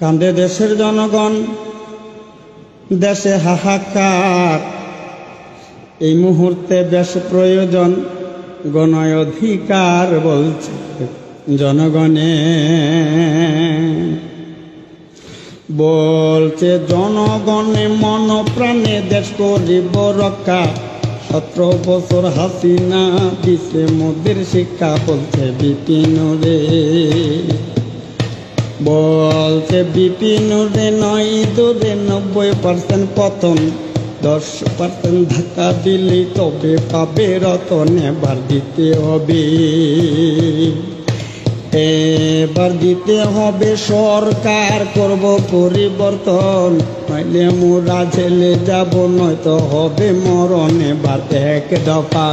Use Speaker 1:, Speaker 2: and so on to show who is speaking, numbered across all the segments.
Speaker 1: কান্দে দেশের জনগণ, দেশে হাহাকার। এই মুহূর্তে বেশ প্রয়োজন গণ অধিকার বলছে জনগণে, বলছে জনগণে মন প্রাণে দেশ করিব রক্ষা। 17 বছর হাসিনা দিছে মোদের শিক্ষা, বলছে বিপিন রে, বলছে বিপিন রে। 90% পতন, 10% ধাক্কা দিলে তবে পাবে রতন। এবার দিতে হবে, এবার দিতে হবে সরকার, করব পরিবর্তন। নইলে মোরা ঝেলে যাব, নয়তো হবে মরণ। এবার এক দফা,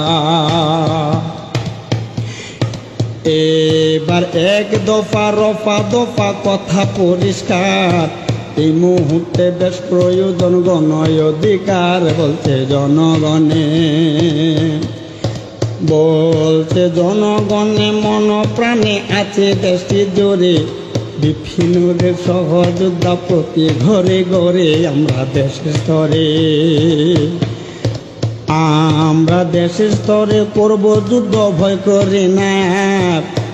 Speaker 1: এবার এক দফা, রফা দফা কথা পরিষ্কার। এই মুহূর্তে বেশ প্রয়োজন গণ অধিকার, বলছে জনগণে, বলছে জনগণে মন প্রাণে আছে দেশটি জোরে। বিভিন্ন সহযোদ্ধা প্রতি ঘরে ঘরে, আমরা দেশের স্তরে, আমরা দেশের স্তরে করব যুদ্ধ, ভয় করে না।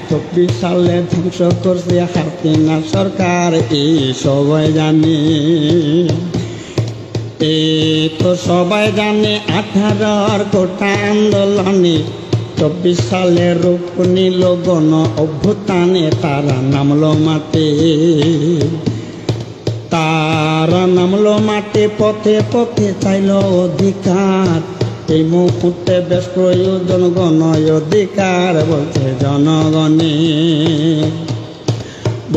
Speaker 1: 24 সালে ধ্বংস করছে হাসিনা সরকার, এই সবাই জানে, এই তো সবাই জানে। 18 কোটা আন্দোলনে 24 সালে রূপ নিল গণ অভ্যুত্থানে। তারা নামলো মাঠে, তারা নামলো মাঠে, পথে পথে চাইল অধিকার। এই মুহূর্তে বেশ প্রয়োজন গণ অধিকার, বলছে জনগণে,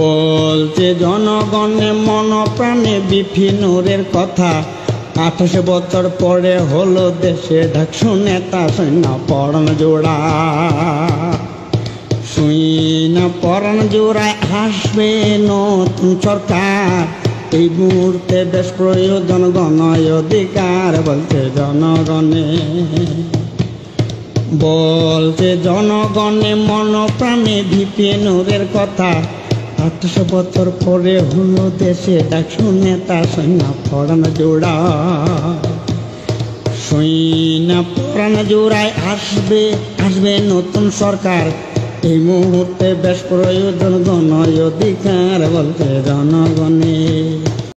Speaker 1: বলছে জনগণে মন প্রাণে বিপিনের কথা। 28 বছর পরে হলো দেশে ঢাকসু নেতা, সৈন্য পরাণ জোড়া, সৈন্য পরাণ জোড়ায় আসবে নতুন সরকার। এই মুহূর্তে বেশ প্রয়োজন গণ অধিকার, বলছে জনগণে, বলছে জনগণে মন প্রাণে বিপিনের কথা। 28 বছর পরে হলো দেশে ডাকসু নেতা, সৈন্য পরাণ জোড়া, সৈন্য পরাণ জোড়ায় আসবে, আসবে নতুন সরকার। এই মুহূর্তে বেশ প্রয়োজন গণ অধিকার, বলছে জনগণে।